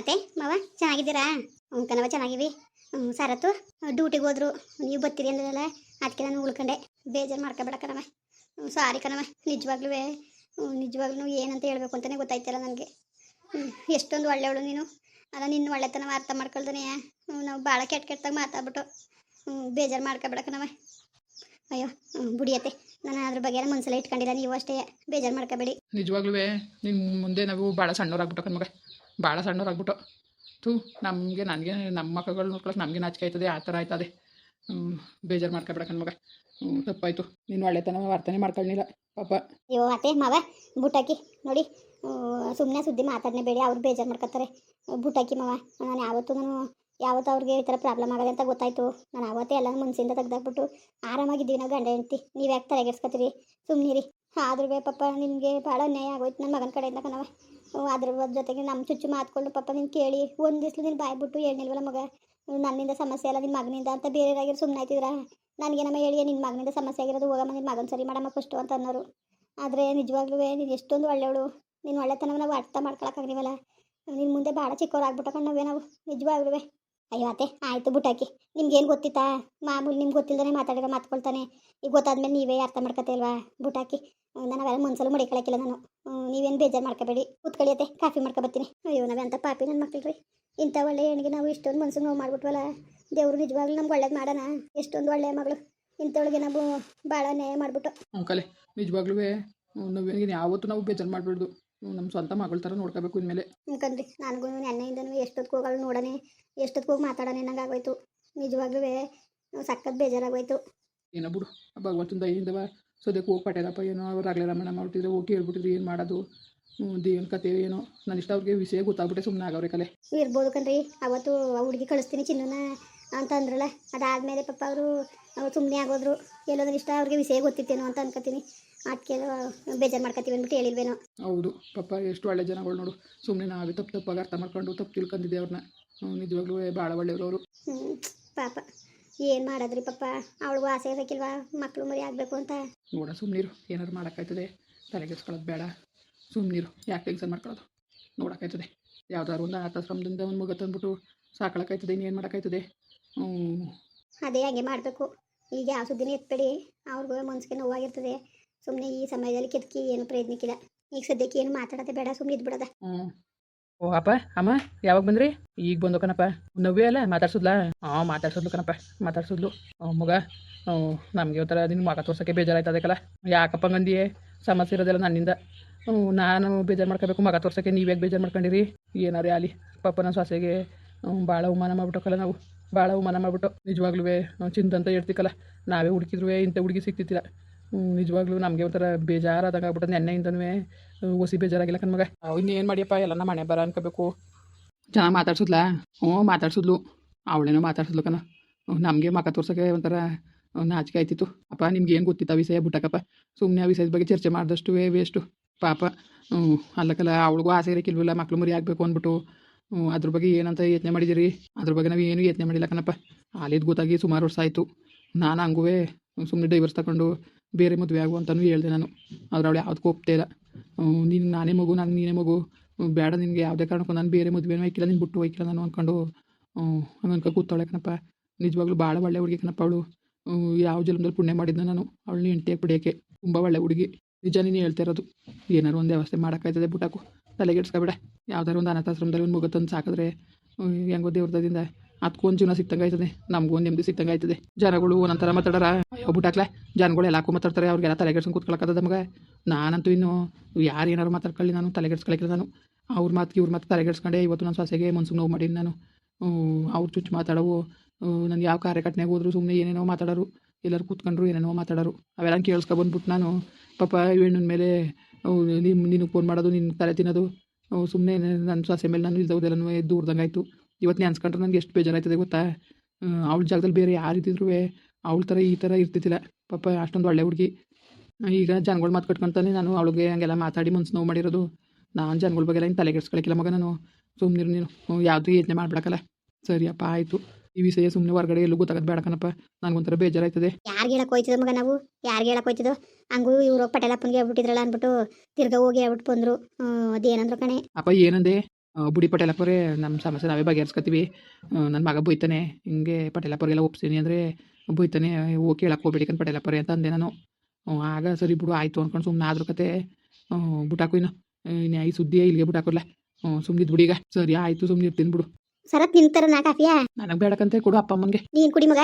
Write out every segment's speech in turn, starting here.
ಅತ್ತೆ ಮಾವ ಚೆನ್ನಾಗಿದ್ದೀರಾ? ಹ್ಞೂ ಕಣವ ಚೆನ್ನಾಗಿವಿ. ಸರತ್ತು ಡ್ಯೂಟಿಗೆ ಹೋದ್ರು, ನೀವು ಬರ್ತೀರಿ ಅಂದ್ರಲ್ಲ ಅದಕ್ಕೆ ನಾನು ಉಳ್ಕೊಂಡೆ. ಬೇಜಾರು ಮಾಡ್ಕೊಬೇಡ ಕಣವ. ಸಾರಿ ಕಣವ, ನಿಜವಾಗ್ಲೂ ಏನಂತ ಹೇಳ್ಬೇಕು ಅಂತಲೇ ಗೊತ್ತಾಯ್ತಿಲ್ಲ ನನಗೆ. ಎಷ್ಟೊಂದು ಒಳ್ಳೆಯವಳು ನೀನು. ಅಲ್ಲ ನಿನ್ನ ಒಳ್ಳೆತನ ಅರ್ಥ ಮಾಡ್ಕೊಳ್ತಾನೆ ನಾವು ಭಾಳ ಕೆಟ್ಟಾಗ ಮಾತಾಡ್ಬಿಟ್ಟು ಬೇಜಾರು ಮಾಡ್ಕೊಬೇಡ ಕಣವ. ಅಯ್ಯೋ ಬುಡಿಯತ್ತೆ, ನಾನು ಅದ್ರ ಬಗ್ಗೆ ಮನಸ್ಸಲ್ಲೇ ಇಟ್ಕೊಂಡಿಲ್ಲ. ನೀವು ಅಷ್ಟೇ ಬೇಜಾರು ಮಾಡ್ಕೋಬೇಡಿ. ನಿಜವಾಗ್ಲೂ ನಿನ್ನ ಮುಂದೆ ನಾವು ಭಾಳ ಸಣ್ಣವ್ರಾಗ್ಬಿಟ್ಟು ಕಣ್ಮಗ, ಭಾಳ ಸಣ್ಣವ್ರಾಗ್ಬಿಟ್ಟು ತು ನನಗೆ ನಮ್ಮ ಮಕ್ಕಳು ನೋಡ್ಕೊಳಕ್ಕೆ ನಮಗೆ ನಾಚಿಕೆ ಆಯ್ತದೆ. ಆ ಥರ ಆಯ್ತದೆ. ಬೇಜಾರು ಮಾಡ್ಕೊಬೇಡ ಕಣ್ಮಗ. ತಪ್ಪಾಯಿತು. ನೀನು ಒಳ್ಳೆತನ ಅರ್ಥನೇ ಮಾಡ್ಕೊಳ್ಳಿಲ್ಲ ಪಾಪ. ಅಯ್ಯೋ ಅತ್ತೆ ಮಾವ ಬುಟ್ಟಾಕಿ ನೋಡಿ, ಸುಮ್ಮನೆ ಸುದ್ದಿ ಮಾತಾಡನೆ ಬೇಡಿ, ಅವ್ರು ಬೇಜಾರು ಮಾಡ್ಕೊತಾರೆ. ಬುಟ್ಟಾಕಿ ಮಾವ, ಯಾವತ್ತು ಅವ್ರಿಗೆ ಈ ಥರ ಪ್ರಾಬ್ಲಮ್ ಆಗದೆ ಅಂತ ಗೊತ್ತಾಯ್ತು. ನಾನು ಅವತ್ತೇ ಎಲ್ಲ ಮನಸ್ಸಿಂದ ತೆಗ್ದಾಕ್ಬಿಟ್ಟು ಆರಾಮಾಗಿದ್ದೀವಿ ನಾವು ಗಂಡ ಹೆಂಡ್ತಿ. ನೀವು ಯಾಕೆ ತಲೆಗೆಡ್ಸ್ಕೊತೀರಿ? ಸುಮ್ಮನಿರಿ. ಆದ್ರೂ ಪಾಪ ನಿಮಗೆ ಭಾಳ ಅನ್ಯಾಯ ಆಗೋಯ್ತು ನನ್ನ ಮಗನ ಕಡೆಯಿಂದ ಕಣವ. ಅದ್ರ ಜೊತೆಗೆ ನಮ್ಮ ಚುಚ್ಚು ಮಾತ್ಕೊಂಡು ಪಾಪ ನೀನು ಕೇಳಿ ಒಂದು ದಿವ್ಸಲು ನೀನು ಬಾಯ್ಬಿಟ್ಟು ಹೇಳ್ನಿಲ್ವಲ್ಲ ಮಗ, ನನ್ನಿಂದ ಸಮಸ್ಯೆ ಅಲ್ಲ ನಿನ್ನ ಮಗನಿಂದ ಅಂತ ಬೇರೆಯವರಾಗಿರೋ ಸುಮ್ಮನೆ ಆಯ್ತಿದ್ರಾ? ನನಗೇನಮ್ಮ ಹೇಳಿ ನಿನ್ನ ಮಗನಿಂದ ಸಮಸ್ಯೆ ಆಗಿರೋದು, ಹೋಗಮ್ಮ ನಿನ್ನ ಮಗನ ಸರಿ ಮಾಡಮ್ಮ ಫಸ್ಟು ಅಂತ ಅನ್ನೋರು. ಆದರೆ ನಿಜವಾಗ್ಲೂ ನೀನು ಎಷ್ಟೊಂದು ಒಳ್ಳೆಯವಳು. ನೀನು ಒಳ್ಳೆತನ ನಾವು ಅರ್ಥ ಮಾಡ್ಕೊಳಕ್ಕಾಗಿವಲ್ಲ. ನಿನ್ನ ಮುಂದೆ ಭಾಳ ಚಿಕ್ಕವರಾಗ್ಬಿಟ್ಟಕೊಂಡು ನಾವು ನಿಜವಾಗ್ಲೂ. ಅಯ್ಯೋ ಅತ್ತೆ ಆಯಿತು ಬುಟ್ಟಾಕಿ, ನಿಮ್ಗೇನು ಗೊತ್ತಿತ್ತಾ? ಮಾಮೂಲಿ ನಿಮ್ಗೆ ಗೊತ್ತಿಲ್ಲದೇ ಮಾತಾಡಿರೋ ಮಾತ್ಕೊಳ್ತಾನೆ. ಈಗ ಗೊತ್ತಾದ್ಮೇಲೆ ನೀವೇ ಅರ್ಥ ಮಾಡ್ಕೊತಿಲ್ವಾ ಬುಟ್ಟಾಕಿ? ನಾನು ಅವೆಲ್ಲ ಮನ್ಸಲ್ಲೂ ಮಡಿಕೊಳಕ್ಕಿಲ್ಲ ನಾನು. ನೀವೇನು ಬೇಜಾರು ಮಾಡ್ಕೋಬೇಡಿ, ಕೂತ್ಕೊಳ್ಳಿಯತ್ತೆ, ಕಾಫಿ ಮಾಡ್ಕೊಬರ್ತೀನಿ. ಅಯ್ಯೋ ನಾವೇ ಅಂತ ಪಾಪಿ ನನ್ನ ಮಕ್ಳು ರೀ. ಇಂಥ ಒಳ್ಳೆ ಹೆಣ್ಣಿಗೆ ನಾವು ಇಷ್ಟೊಂದು ಮನ್ಸಿಗೆ ನೋವು ಮಾಡ್ಬಿಟ್ವಲ್ಲ. ದೇವರು ನಿಜವಾಗ್ಲೂ ನಮ್ಗೆ ಒಳ್ಳೇದು ಮಾಡೋಣ. ಎಷ್ಟೊಂದು ಒಳ್ಳೆಯ ಮಗಳು, ಇಂಥವಳಿಗೆ ನಾವು ಭಾಳ ನ್ಯಾಯ ಮಾಡಿಬಿಟ್ಟು. ಕಲೆ ನಿಜವಾಗ್ಲೂ ನಾವೇನಿಗೆ ಯಾವತ್ತೂ ನಾವು ಬೇಜಾರು ಮಾಡಬಾರ್ದು. ನಮ್ಮ ಸ್ವಂತ ಮಗಳ ಥರ ನೋಡ್ಕೋಬೇಕು ಇನ್ಮೇಲೆ. ಕಣ್ರಿ, ನನಗೂ ನೆನ್ನೆಯಿಂದನೂ ಎಷ್ಟೊತ್ತಿಗೆ ಹೋಗೋಳು ನೋಡೋಣ, ಎಷ್ಟೊತ್ತಿಗೆ ಹೋಗಿ ಮಾತಾಡೋಣ ನಂಗೆ ಆಗೋಯ್ತು. ನಿಜವಾಗ್ಲೂ ಸಖತ್ ಬೇಜಾರಾಗೋಯ್ತು. ಏನೋ ಬಿಡು, ಭಗವಂತನ ದಯಿಂದ ಸದ್ಯಕ್ಕೆ ಹೋಗಿ ಪಟೇಲಪ್ಪ ಏನೋ ಅವ್ರು ಆಗಲೇ ರಮಣ ಮಾಡ್ಬಿಟ್ಟಿದ್ರೆ ಹೋಗಿ ಹೇಳ್ಬಿಟ್ಟಿದ್ರಿ ಏನು ಮಾಡೋದು, ದೇವನ ಕತೆ ಏನೋ. ನನ್ನ ಇಷ್ಟ ಅವ್ರಿಗೆ ವಿಷಯ ಗೊತ್ತಾಗ್ಬಿಟ್ಟೆ ಸುಮ್ಮನೆ ಆಗವ್ರೆ ಕಲೆ. ಇರ್ಬೋದು ಕಣ್ರಿ, ಅವತ್ತು ಹುಡುಗಿ ಕಳಿಸ್ತೀನಿ ಚಿನ್ನನ ಅಂತ ಅಂದ್ರಲ್ಲ, ಅದಾದಮೇಲೆ ಪಾಪ ಅವರು ಸುಮ್ಮನೆ ಆಗೋದ್ರು. ಎಲ್ಲೋ ನನ್ನ ಇಷ್ಟ ಅವ್ರಿಗೆ ವಿಷಯ ಗೊತ್ತಿತ್ತೇನೋ ಅಂತ ಅನ್ಕೋತೀನಿ. ಅದಕ್ಕೆ ಬೇಜಾರು ಮಾಡ್ಕೊತೀವಿ ಅಂದ್ಬಿಟ್ಟು ಹೇಳಿಲ್ವೇನೋ. ಹೌದು ಪಾಪ, ಎಷ್ಟು ಒಳ್ಳೆ ಜನಗಳು ನೋಡು. ಸುಮ್ಮನೆ ನಾವೇ ತಪ್ಪಾಗಿ ಅರ್ಥ ಮಾಡ್ಕೊಂಡು ತಪ್ಪು ತಿಳ್ಕೊಂಡಿದ್ದೆ ಅವ್ರನ್ನ. ನಿಜವಾಗ್ಲೂ ಭಾಳ ಒಳ್ಳೆಯವರು ಅವರು. ಪಾಪ ಏನು ಮಾಡೋದ್ರಿ ಪಾಪ, ಅವಳಿಗೂ ಆಸೆ ಇರೋಕ್ಕಿಲ್ವಾ ಮಕ್ಕಳು ಮರಿ ಆಗಬೇಕು ಅಂತ. ನೋಡ ಸುಮ್ಮನಿರು, ಏನಾದ್ರು ಮಾಡೋಕ್ಕಾಯ್ತದೆ, ತಲೆಗೆಡ್ಸ್ಕೊಳ್ಳೋದು ಬೇಡ. ಸುಮ್ಮನಿರು, ಯಾಕೆ ಟೆನ್ಷನ್ ಮಾಡ್ಕೊಳ್ಳೋದು? ನೋಡೋಕ್ಕಾಯ್ತದೆ, ಯಾವ್ದಾದ್ರು ಒಂದು ಅನಾಥಾಶ್ರಮದಿಂದ ಒಂದು ಮಗ ತಂದ್ಬಿಟ್ಟು ಸಾಕೊಳ್ಳೋಕ್ಕಾಯ್ತದೆ, ಇನ್ನೇನು ಮಾಡೋಕ್ಕಾಯ್ತದೆ? ಅದೇ ಹಂಗೆ ಮಾಡಬೇಕು. ಈಗ ಯಾವ ಸುದ್ದಿನೇ ಎತ್ಬೇಡಿ, ಅವ್ರಿಗೂ ಮನ್ಸಿಗೆ ನೋವಾಗಿರ್ತದೆ. ಸುಮ್ಮನೆ ಈ ಸಮಯದಲ್ಲಿ ಕೆದಕಿ ಏನು ಪ್ರಯತ್ನಕ್ಕಿಲ್ಲ. ಈಗ ಸದ್ಯಕ್ಕೆ ಏನು ಮಾತಾಡೋದೇ ಬೇಡ, ಸುಮ್ಮನೆ ಇದ್ಬಿಡೋದ. ಓ ಅಪ್ಪ ಅಮ್ಮ ಯಾವಾಗ ಬಂದ್ರಿ? ಈಗ ಬಂದು ಕಣಪ್ಪ. ನವ್ಯ ಅಲ್ಲ ಮಾತಾಡ್ಸಿದ್ಲಾ? ಮಾತಾಡ್ಸಿದ್ಲು ಕಣಪ್ಪ, ಮಾತಾಡ್ಸಿದ್ಲು. ಮಗ ನಮಗೆ ಒಂಥರ ನಿನ್ನ ಮಗ ತೋರ್ಸೋಕ್ಕೆ ಬೇಜಾರಾಯ್ತದಕ್ಕಲ್ಲ. ಯಾಕಪ್ಪ ಗಂದಿಯೇ? ಸಮಸ್ಯೆ ಇರೋದೆಲ್ಲ ನನ್ನಿಂದ. ನಾನು ಬೇಜಾರು ಮಾಡ್ಕೋಬೇಕು, ಮಗ ತೋರ್ಸೋಕ್ಕೆ ನೀವ್ಯಾಕೆ ಬೇಜಾರು ಮಾಡ್ಕೊಂಡಿರಿ? ಏನಾರೇ ಆಗಲಿ ಪಾಪ ನನ್ನ ಸೊಸೆಗೆ ಭಾಳ ಅವಮಾನ ಮಾಡ್ಬಿಟ್ಟಕ್ಕಲ್ಲ ನಾವು, ಭಾಳ ಅವಮಾನ ಮಾಡ್ಬಿಟ್ಟು. ನಿಜವಾಗ್ಲೂ ಚಿಂತಂತ ಹೇಳ್ತಿಕ್ಕಲ್ಲ, ನಾವೇ ಹುಡುಕಿದ್ರು ಇಂಥ ಹುಡುಗಿ ಸಿಗ್ತಿತ್ತಿಲ್ಲ. ನಿಜವಾಗ್ಲೂ ನಮಗೆ ಒಂಥರ ಬೇಜಾರಾದಾಗ ಆಗ್ಬಿಟ್ಟು ನೆನ್ನೆಯಿಂದನೂ ಹೊಸಿ ಬೇಜಾರಾಗಿಲ್ಲ ಕಣ್ಮಗ. ಇನ್ನೇನು ಮಾಡಿಯಪ್ಪ, ಎಲ್ಲ ನಮ್ಮ ಮನೆ ಬರ ಅನ್ಕೋಬೇಕು. ಚೆನ್ನಾಗಿ ಮಾತಾಡ್ಸಿದ್ಲಾ? ಮಾತಾಡ್ಸಿದ್ಲು. ಅವಳೇನೋ ಮಾತಾಡ್ಸಿದ್ಲು ಕಣ. ನಮಗೆ ಮಗ ತೋರ್ಸೋಕ್ಕೆ ಒಂಥರ ನಾಚಿಕೆ ಆಯ್ತಿತ್ತು. ಅಪ್ಪ ನಿಮ್ಗೆ ಏನು ಗೊತ್ತಿತ್ತು ಆ ವಿಷಯ? ಬಿಟ್ಟಕ್ಕಪ್ಪ, ಸುಮ್ಮನೆ ಆ ವಿಷಯದ ಬಗ್ಗೆ ಚರ್ಚೆ ಮಾಡಿದಷ್ಟು ವೇಸ್ಟು ಪಾಪ. ಅಲ್ಲಕ್ಕಲ್ಲ, ಅವಳಿಗೂ ಆಸೆ ಇರೋಕ್ಕಿಲ್ವಲ್ಲ ಮಕ್ಳು ಮರಿ ಆಗಬೇಕು ಅಂದ್ಬಿಟ್ಟು. ಅದ್ರ ಬಗ್ಗೆ ಏನಂತ ಯೋಚನೆ ಮಾಡಿದ್ದೀರಿ? ಅದ್ರ ಬಗ್ಗೆ ನಾವು ಏನು ಯೋಚನೆ ಮಾಡಿಲ್ಲ ಕಣಪ್ಪ. ಅಲ್ಲಿದ್ದು ಗೊತ್ತಾಗಿ ಸುಮಾರು ವರ್ಷ ಆಯಿತು. ನಾನು ಹಂಗೂ ಸುಮ್ಮನೆ ಡೈವರ್ಸ್ ತಗೊಂಡು ಬೇರೆ ಮದುವೆ ಆಗು ಅಂತಲೂ ಹೇಳಿದೆ ನಾನು. ಆದ್ರೆ ಅವಳು ಯಾವುದಕ್ಕೂ ಒಪ್ತೇ ಇಲ್ಲ. ನೀನು ನಾನೇ ಮಗು, ನನಗೆ ನೀನೇ ಮಗು, ಬೇಡ ನಿನಗೆ ಯಾವುದೇ ಕಾರಣಕ್ಕೂ ನಾನು ಬೇರೆ ಮದುವೆನೂ ಹೋಯ್ಕಿಲ್ಲ, ನೀನು ಬಿಟ್ಟು ಹೋಯ್ಕಿಲ್ಲ ನಾನು ಅಂದ್ಕೊಂಡು ಹಂಗನ್ಕ ಕೂತಾಳೆ ಕಣಪ್ಪ. ನಿಜವಾಗ್ಲೂ ಭಾಳ ಒಳ್ಳೆ ಹುಡುಗಿ ಕಣಪ್ಪ ಅವಳು. ಯಾವ ಜನ್ಮದಲ್ಲಿ ಪುಣ್ಯ ಮಾಡಿದ್ನ ನಾನು ಅವಳನ್ನ ಹೆಂಡ್ತಿಯಾಗಿ ಪಡೆಯೋಕ್ಕೆ. ತುಂಬ ಒಳ್ಳೆ ಹುಡುಗಿ, ನಿಜ ನೀನು ಹೇಳ್ತಾ ಇರೋದು. ಏನಾರು ಒಂದು ವ್ಯವಸ್ಥೆ ಮಾಡೋಕ್ಕಾಯ್ತದೆ ಬಿಟ್ಟಾಕು, ತಲೆಗೆಡ್ಸ್ಕೊಬೇಡ. ಯಾವ್ದಾರು ಒಂದು ಅನಾಥಾಶ್ರಮದಲ್ಲಿ ಒಂದು ಮಗು ತಂದು ಸಾಕಿದ್ರೆ ಹೆಂಗೋ ದೇವ್ರದಿಂದ ಅದಕ್ಕೊಂದು ಜೀವನ ಸಿಕ್ತಂಗೆ ಆಯ್ತದೆ, ನಮಗೊಂದು ನೆಮ್ಮದಿ ಸಿಕ್ತಂಗೆ ಆಯ್ತದೆ. ಜನಗಳು ಒಂದೊಂಥರ ಮಾತಾಡಾರ, ಬಿಟ್ಟಾಕ್ಲೆ ಜನಗಳು ಎಲ್ಲಾಕು ಮಾತಾಡ್ತಾರೆ, ಅವ್ರಿಗೆಲ್ಲ ತಲೆಗೆಡ್ಸ್ಕೊಂಡು ಕೂತ್ಕೊಳ್ಳೋಕ್ಕದ ನಮಗೆ. ನಾನಂತೂ ಇನ್ನು ಯಾರು ಏನಾರು ಮಾತಾಡ್ಕೊಳ್ಳಿ, ನಾನು ತಲೆಗೆಡ್ಸ್ಕೊಳಕ್ಕಿಲ್ಲ ನಾನು. ಅವ್ರ ಮಾತು ತಲೆಗೆಡ್ಸ್ಕೊಂಡೆ ಇವತ್ತು ನನ್ನ ಸೊಸೆಗೆ ಮನ್ಸಿಗೆ ನೋವು ಮಾಡೀನಿ ನಾನು. ಅವ್ರು ಚುಚ್ಚು ಮಾತಾಡೋವು, ನಾನು ಯಾವ ಕಾರ್ಯಕರ್ತನೆಗೆ ಹೋದ್ರು ಸುಮ್ಮನೆ ಏನೇನೋ ಮಾತಾಡೋರು, ಎಲ್ಲರೂ ಕೂತ್ಕೊಂಡ್ರು ಏನೇನೋ ಮಾತಾಡೋರು. ಅವೆಲ್ಲ ಕೇಳಿಸ್ಕೊಬಂದ್ಬಿಟ್ಟು ನಾನು ಪಾಪ ಹೆಣ್ಣಿನ ಮೇಲೆ ನಿನಗೆ ಫೋನ್ ಮಾಡೋದು, ನಿನ್ನ ತಲೆ ತಿನ್ನೋದು, ಸುಮ್ಮನೆ ನನ್ನ ಸೊಸೆ ಮೇಲೆ ನಾನು ಇಲ್ದೋದೆಲ್ಲನೂ ದೂರದಂಗೆ ಆಯಿತು. ಇವತ್ತು ನೆನ್ಸ್ಕೊಂಡ್ರೆ ನನಗೆ ಎಷ್ಟು ಬೇಜಾರಾಯ್ತದೆ ಗೊತ್ತಾ? ಅವಳ ಜಾಗದಲ್ಲಿ ಬೇರೆ ಯಾರಿದ್ದಿದ್ರು ಅವಳ ಥರ ಈ ಥರ ಇರ್ತಿದ್ದಿಲ್ಲ ಪಾಪ. ಅಷ್ಟೊಂದು ಒಳ್ಳೆ ಹುಡುಗಿ. ಈಗ ಜನಗಳು ಮಾತು ಕಟ್ಕೊತಾನೆ ನಾನು ಅವಳಿಗೆ ಹಂಗೆಲ್ಲ ಮಾತಾಡಿ ಮನ್ಸು ನೋವು ಮಾಡಿರೋದು. ನಾನು ಜನಗಳ ಬಗ್ಗೆ ಏನು ತಲೆಗೆಡ್ಸ್ಕೊಳಕ್ಕಿಲ್ಲ ಮಗ ನಾನು. ಸುಮ್ಮನಿರು ನೀನು, ಯಾವುದೂ ಯೋಚನೆ ಮಾಡ್ಬಿಡಕ್ಕಲ್ಲ. ಸರಿಯಪ್ಪ ಆಯಿತು. ಈ ವಿಷಯ ಸುಮ್ಮನೆ ಹೊರಗಡೆ ಎಲ್ಲೂ ಗೊತ್ತಾಗೋದು ಬೇಡ ಕಣಪ್ಪ, ನನಗೊಂಥರ ಬೇಜಾರಾಯ್ತದೆ. ಯಾರಿಗೆ ಹೇಳಕ್ಕೆ ಹೋಯ್ತಿದ್ದೋ ಮಗ ನಾವು? ಯಾರಿಗೆ ಹೇಳಕ್ಕೆ ಹೋಯ್ತಿದ್ದೋ? ಹಂಗೂ ಇವ್ರು ಪಟೇಲಪ್ಪನಿಗೆ ಹೇಳ್ಬಿಟ್ಟಿದ್ರಲ್ಲ ಅಂದ್ಬಿಟ್ಟು ತಿರ್ಗಾ ಹೋಗಿ ಹೇಳ್ಬಿಟ್ಟು ಬಂದರು. ಅದೇನಂದ್ರು ಕಣೆ? ಅಪ್ಪ ಏನಂದೆ? ಬುಡಿ ಪಟೇಲಪ್ಪರೇ ನಮ್ಮ ಸಮಸ್ಯೆ ನಾವೇ ಬಗೆಹರಿಸ್ಕೊತೀವಿ. ನನ್ನ ಮಗ ಬೈತಾನೆ ಹಿಂಗೆ ಪಟೇಲಪ್ಪರಿಗೆಲ್ಲ ಒಪ್ಸೀನಿ ಅಂದರೆ ಬೈತಾನೆ, ಹೋಗಿ ಕೇಳಕ್ಕೆ ಹೋಗ್ಬೇಡಿ ಕಣ್ ಪಟೇಲಪ್ಪರೇ ಅಂತ ಅಂದೆ ನಾನು. ಆಗ ಸರಿ ಬಿಡು ಆಯಿತು ಅಂದ್ಕೊಂಡು ಸುಮ್ಮನೆ ಆದ್ರ ಕತೆ ಬಿಟ್ಟಾಕು ಇನ್ನು ಈ ಸುದ್ದಿ ಇಲ್ಲಿಗೆ ಬಿಟ್ಟಾಕೋಲ್ಲ. ಸುಮ್ಮನಿದ್ದು ಬಿಡಿ ಈಗ. ಸರಿ ಆಯಿತು ಸುಮ್ಮನೆ ಇರ್ತೀನಿ ಬಿಡು. ಸರತ್ ನಿಂತರ ನಾ ಕಾಫಿಯಾ ನನಗೆ ಬೇಡಕ್ಕಂತೆ ಕೊಡು ಅಪ್ಪ ಅಮ್ಮನಿಗೆ. ನೀನು ಕುಡಿ ಮಗ.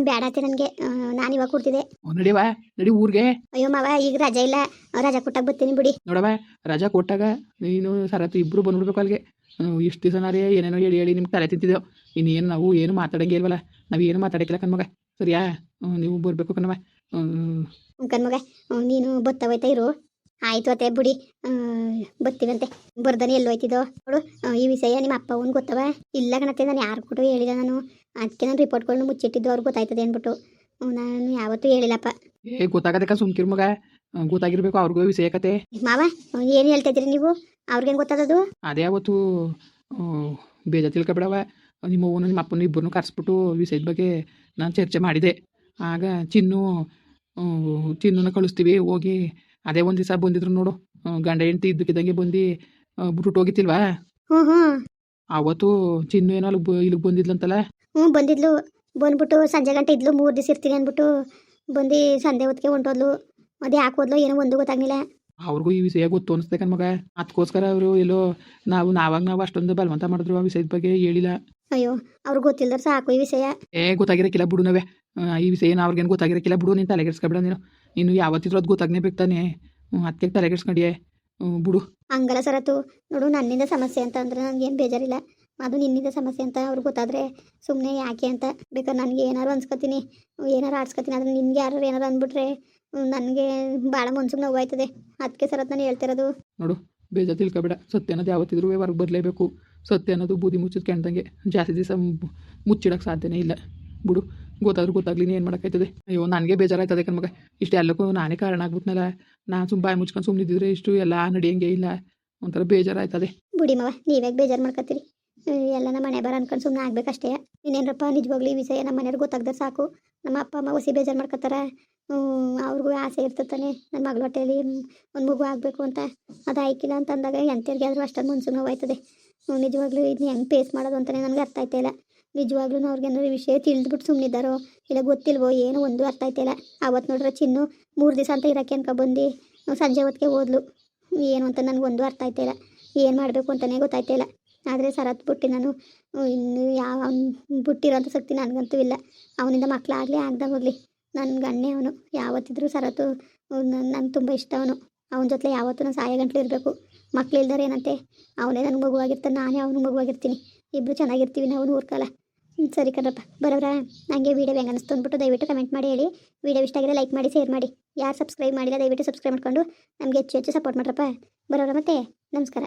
ಬೇಡ ಆಯ್ತು ನನಗೆ, ನಾನು ಇವಾಗ ಕೊಡ್ತಿದ್ದೆ. ನಡಿಯವ ನಡಿ ಊರಿಗೆ. ಅಯ್ಯೋ ಮಾವ ಈಗ ರಜೆ ಇಲ್ಲ, ರಜಾ ಕೊಟ್ಟಾಗ ಬರ್ತೀನಿ ಬಿಡಿ. ನೋಡವ ರಜಾ ಕೊಟ್ಟಾಗ ನೀನು ಸರತ್ತು ಇಬ್ಬರು ಬಂದ್ಬಿಡ್ಬೇಕು ಅಲ್ಲಿಗೆ. ಇಷ್ಟು ದಿವಸನಾರೇ ಏನೇನೋ ಹೇಳಿ ಹೇಳಿ ನಿಮ್ಗೆ ತಲೆ ತಿಂತಿದ್ದೆವು. ಇನ್ನೇನು ನಾವು ಏನು ಮಾತಾಡಂಗೆ ಇಲ್ವಲ್ಲ, ನಾವು ಏನು ಮಾತಾಡಕ್ಕಿಲ್ಲ ಕಣ್ಮಗ. ಸರಿಯಾ ನೀವು ಬರಬೇಕು ಕಣವ. ಕಣ್ಮಗ ನೀನು ಬತ್ತವೈತಾ ಇರು. ಆಯ್ತು ಅತ್ತೆ ಬಿಡಿ, ಬರ್ತೀವಂತೆ. ಬರ್ದಾನೆ ಎಲ್ಲೋ ಹೋಯ್ತಿದ್ದೋ ನೋಡು. ಈ ವಿಷಯ ನಿಮ್ಮ ಅಪ್ಪ ಅವ್ನು ಗೊತ್ತವ? ಇಲ್ಲ ಕಣತ್ತೆ, ನಾನು ಯಾರು ಕೂಡ ಹೇಳಿಲ್ಲ. ನಾನು ಅದಕ್ಕೆ ನಾನು ರಿಪೋರ್ಟ್ಗಳನ್ನ ಮುಚ್ಚಿಟ್ಟಿದ್ದು ಅವ್ರಿಗೆ ಗೊತ್ತಾಯ್ತದೆ ಅಂದ್ಬಿಟ್ಟು ನಾನು ಯಾವತ್ತೂ ಹೇಳಿಲ್ಲಪ್ಪ. ಗೊತ್ತಾಗದಕ್ಕ ಸುಮ್ಕಿರ್ ಮಗ, ಗೊತ್ತಾಗಿರ್ಬೇಕು ಅವ್ರಿಗೂ ವಿಷಯ ಕತೆ. ಮಾವ ಏನು ಹೇಳ್ತಾ ಇದ್ದೀರಿ ನೀವು? ಅವ್ರಿಗೇನು ಗೊತ್ತಾದದು? ಅದೇ ಅವತ್ತು ಬೇಜ ತಿಳ್ಕೊಬಿಡವ. ನಿಮ್ಮ ಅವ್ವನು ನಿಮ್ಮ ಅಪ್ಪನ ಇಬ್ಬರನ್ನು ಕರೆಸ್ಬಿಟ್ಟು ವಿಷಯದ ಬಗ್ಗೆ ನಾನು ಚರ್ಚೆ ಮಾಡಿದೆ. ಆಗ ಚಿನ್ನನ ಕಳಿಸ್ತೀವಿ ಹೋಗಿ. ಅದೇ ಒಂದು ದಿವಸ ಬಂದಿದ್ರು ನೋಡು, ಗಂಡ ಹೆಂಡ್ತಿ ಇದ್ದಕ್ಕಿದ್ದಂಗೆ ಬಂದು ಬಿಟ್ಟು ಹೋಗಿತ್ತಿಲ್ವಾ? ಹ್ಞೂ ಹ್ಞೂ ಅವತ್ತು ಚಿನ್ನು ಏನೋ ಇಲ್ಲಿಗೆ ಬಂದಿದ್ಲಂತಲ್ಲ. ಬಂದಿದ್ಲು. ಬಂದ್ಬಿಟ್ಟು ಸಂಜೆ ಗಂಟೆ ಇದ್ಲು, 3 ದಿವಸ ಇರ್ತೀನಿ ಅಂದ್ಬಿಟ್ಟು ಬಂದು ಸಂಜೆ ಹೊತ್ತಿಗೆ ಹೊಂಟೋದ್ಲು. ಅದೇ ಹಾಕೋದ್ಲು ಏನೋ ಒಂದು ಗೊತ್ತಾಗ್ಲಿಲ್ಲ. ಅವ್ರಿಗೂ ಈ ವಿಷಯ ಗೊತ್ತು ಅನಿಸ್ದೆ ಕಣ್ಮಗ. ಅದಕ್ಕೋಸ್ಕರ ಅವರು ಎಲ್ಲೋ ನಾವು ಅಷ್ಟೊಂದು ಬಲವಂತ ಮಾಡಿದ್ರು ಆ ವಿಷಯದ ಬಗ್ಗೆ ಹೇಳಿಲ್ಲ. ಅಯ್ಯೋ ಅವ್ರಿಗೆ ಗೊತ್ತಿಲ್ದಾರ ಸಾಕು ಈ ವಿಷಯ. ಗೊತ್ತಾಗಿರಕ್ಕಿಲ್ಲ ಬಿಡು ನಾವೇ. ಈ ವಿಷಯ ಏನು ಅವ್ರಿಗೇನು ಗೊತ್ತಾಗಿರಕ್ಕಿಲ್ಲ ಬಿಡು. ನೀನು ತಲೆಗೆಡ್ಸ್ಕೊಬೇಡ. ನೀನು ಯಾವತ್ತಿದ್ರು ಅದು ಗೊತ್ತಾಗಲೇಬೇಕು ತಾನೆ. ಅದಕ್ಕೆ ತಲೆಗೆಡ್ಸ್ಕೊಂಡಿಯೇ ಬಿಡು. ಹಂಗಲ್ಲ ಸರತು ನೋಡು, ನನ್ನಿಂದ ಸಮಸ್ಯೆ ಅಂತ ಅಂದರೆ ನನಗೇನು ಬೇಜಾರಿಲ್ಲ. ಅದು ನಿನ್ನಿಂದ ಸಮಸ್ಯೆ ಅಂತ ಅವ್ರಿಗೆ ಗೊತ್ತಾದರೆ ಸುಮ್ಮನೆ ಯಾಕೆ ಅಂತ ಬೇಕಾದ್ರೆ ನನಗೆ ಏನಾರು ಅನ್ಸ್ಕೊತೀನಿ, ಏನಾರು ಆಡ್ಸ್ಕೊತೀನಿ. ಆದರೆ ನಿನ್ಗೆ ಯಾರು ಏನಾರು ಅಂದ್ಬಿಟ್ರೆ ನನಗೆ ಭಾಳ ಮನ್ಸಿಗೆ ನೋವಾಯ್ತದೆ. ಅದಕ್ಕೆ ಸರತ್ ನಾನು ಹೇಳ್ತಿರೋದು. ನೋಡು ಬೇಜಾರು ತಿಳ್ಕೊಬೇಡ. ಸತ್ಯ ಅನ್ನೋದು ಯಾವತ್ತಿದ್ರೂ ಹೊರಗೆ ಬರಲೇಬೇಕು. ಸತ್ಯ ಅನ್ನೋದು ಬೂದಿ ಮುಚ್ಚಿದ ಕೆಣ್ದಂಗೆ ಜಾಸ್ತಿ ದಿವಸ ಮುಚ್ಚಿಡೋಕ್ಕೆ ಸಾಧ್ಯನೇ ಇಲ್ಲ ಬಿಡು. ಗೊತ್ತಾದ್ರೂ ಗೊತ್ತಾಗ್ಲಿ ಏನು ಮಾಡೋಕ್ಕಾಯ್ತದೆ. ಅಯ್ಯೋ ನನಗೆ ಬೇಜಾರಾಯ್ತದೆ ಕಣ್ಮಗ. ಇಷ್ಟು ಎಲ್ಲಕ್ಕೂ ನಾನೇ ಕಾರಣ ಆಗ್ಬಿಟ್ನಲ್ಲ. ನಾನು ಬಾಯಿ ಮುಚ್ಕೊಂಡು ಸುಮ್ಮನಿದ್ದಿದ್ರೆ ಇಷ್ಟು ಎಲ್ಲ ನಡೆಯಂಗೆ ಇಲ್ಲ. ಒಂಥರ ಬೇಜಾರಾಯ್ತದೆ. ಬಿಡಿ ಮವ, ನೀವ್ಯಾಕೆ ಬೇಜಾರು ಮಾಡ್ಕೊತೀರಿ? ಎಲ್ಲ ನಮ್ಮ ಮನೆ ಬರ ಅನ್ಕೊಂಡು ಸುಮ್ಮನೆ ಆಗ್ಬೇಕಷ್ಟೇ. ಇನ್ನೇನಪ್ಪ ನಿಜವಾಗ್ಲಿ ಈ ವಿಷಯ ನಮ್ಮ ಮನೆಯವ್ರಿಗೆ ಗೊತ್ತಾಗ್ದೆ ಸಾಕು. ನಮ್ಮ ಅಪ್ಪ ಅಮ್ಮ ಹೊಸಿ ಬೇಜಾರು ಮಾಡ್ಕೊತಾರೆ. ಅವ್ರಿಗೂ ಆಸೆ ಇರ್ತಿರ್ತಾನೆ ನನ್ನ ಮಗಳ ಹೊಟ್ಟೆಯಲ್ಲಿ ಒಂದು ಮಗು ಆಗಬೇಕು ಅಂತ. ಅದು ಆಯ್ಕಿಲ್ಲ ಅಂತ ಅಂದಾಗ ಎಂಥವ್ರಿಗೆ ಆದರೂ ಅಷ್ಟೊಂದು ಮನ್ಸು ನೋವಾಯ್ತದೆ. ನಿಜವಾಗ್ಲೂ ಇದನ್ನ ಹೆಂಗೆ ಫೇಸ್ ಮಾಡೋದು ಅಂತಲೇ ನನಗೆ ಅರ್ಥ ಆಯ್ತಾಯಿಲ್ಲ. ನಿಜವಾಗ್ಲೂ ಅವ್ರಿಗೇನಾದ್ರು ಈ ವಿಷಯ ತಿಳಿದ್ಬಿಟ್ಟು ಸುಮ್ಮನಿದ್ದಾರೋ ಇಲ್ಲ ಗೊತ್ತಿಲ್ವೋ ಏನೋ ಒಂದು ಅರ್ಥ ಆಯ್ತಾಯಿಲ್ಲ. ಅವತ್ತು ನೋಡ್ರೆ ಚಿನ್ನು 3 ದಿವಸ ಅಂತ ಇರೋಕ್ಕೆ ಅನ್ಕೊ ಬಂದು ಸಂಜೆ ಹೊತ್ತಿಗೆ ಹೋದ್ಲು. ಏನು ಅಂತ ನನಗೊಂದು ಅರ್ಥ ಆಯ್ತಾಯಿಲ್ಲ. ಏನು ಮಾಡಬೇಕು ಅಂತಲೇ ಗೊತ್ತಾಯ್ತಾಯಿಲ್ಲ. ಆದರೆ ಸರತ್ ಬಿಟ್ಟು ನಾನು ಇನ್ನು ಯಾವ ಬಿಟ್ಟಿರೋಂಥ ಶಕ್ತಿ ನನಗಂತೂ ಇಲ್ಲ. ಅವನಿಂದ ಮಕ್ಕಳಾಗಲಿ ಆಗದೆ ಹೋಗಲಿ, ನನ್ನ ಗಣ್ಣೆ ಅವನು. ಯಾವತ್ತಿದ್ರೂ ಸರತ್ತು ನನಗೆ ತುಂಬ ಇಷ್ಟ. ಅವನ ಜೊತೆ ಯಾವತ್ತೂ ನಾನು ಸಾಯ ಗಂಟ್ಲು ಇರಬೇಕು. ಮಕ್ಳು ಇಲ್ದಾರೆ ಏನಂತೆ, ಅವನೇ ನನಗೆ ಮಗುವಾಗಿರ್ತಾನೆ, ನಾನೇ ಅವನು ಮಗುವಾಗಿರ್ತೀನಿ. ಇಬ್ಬರು ಚೆನ್ನಾಗಿರ್ತೀವಿ ನಾವು 100 ಕಾಲ. ಸರಿ ಕಣ್ರಪ್ಪ ಬರೋಬ್ರಾ. ನನಗೆ ವೀಡಿಯೋ ಹೆಂಗೆ ಅನಿಸ್ತು ಅಂದ್ಬಿಟ್ಟು ದಯವಿಟ್ಟು ಕಮೆಂಟ್ ಮಾಡಿ ಹೇಳಿ. ವೀಡಿಯೋ ಇಷ್ಟ ಆಗಿದ್ರೆ ಲೈಕ್ ಮಾಡಿ, ಶೇರ್ ಮಾಡಿ. ಯಾರು ಸಬ್ಸ್ಕ್ರೈಬ್ ಮಾಡಿಲ್ಲ ದಯವಿಟ್ಟು ಸಬ್ಸ್ಕ್ರೈಬ್ ಮಾಡ್ಕೊಂಡು ನಮಗೆ ಹೆಚ್ಚು ಸಪೋರ್ಟ್ ಮಾಡ್ರಪ್ಪ. ಬರೋಬ್ರಾ ಮತ್ತೆ ನಮಸ್ಕಾರ.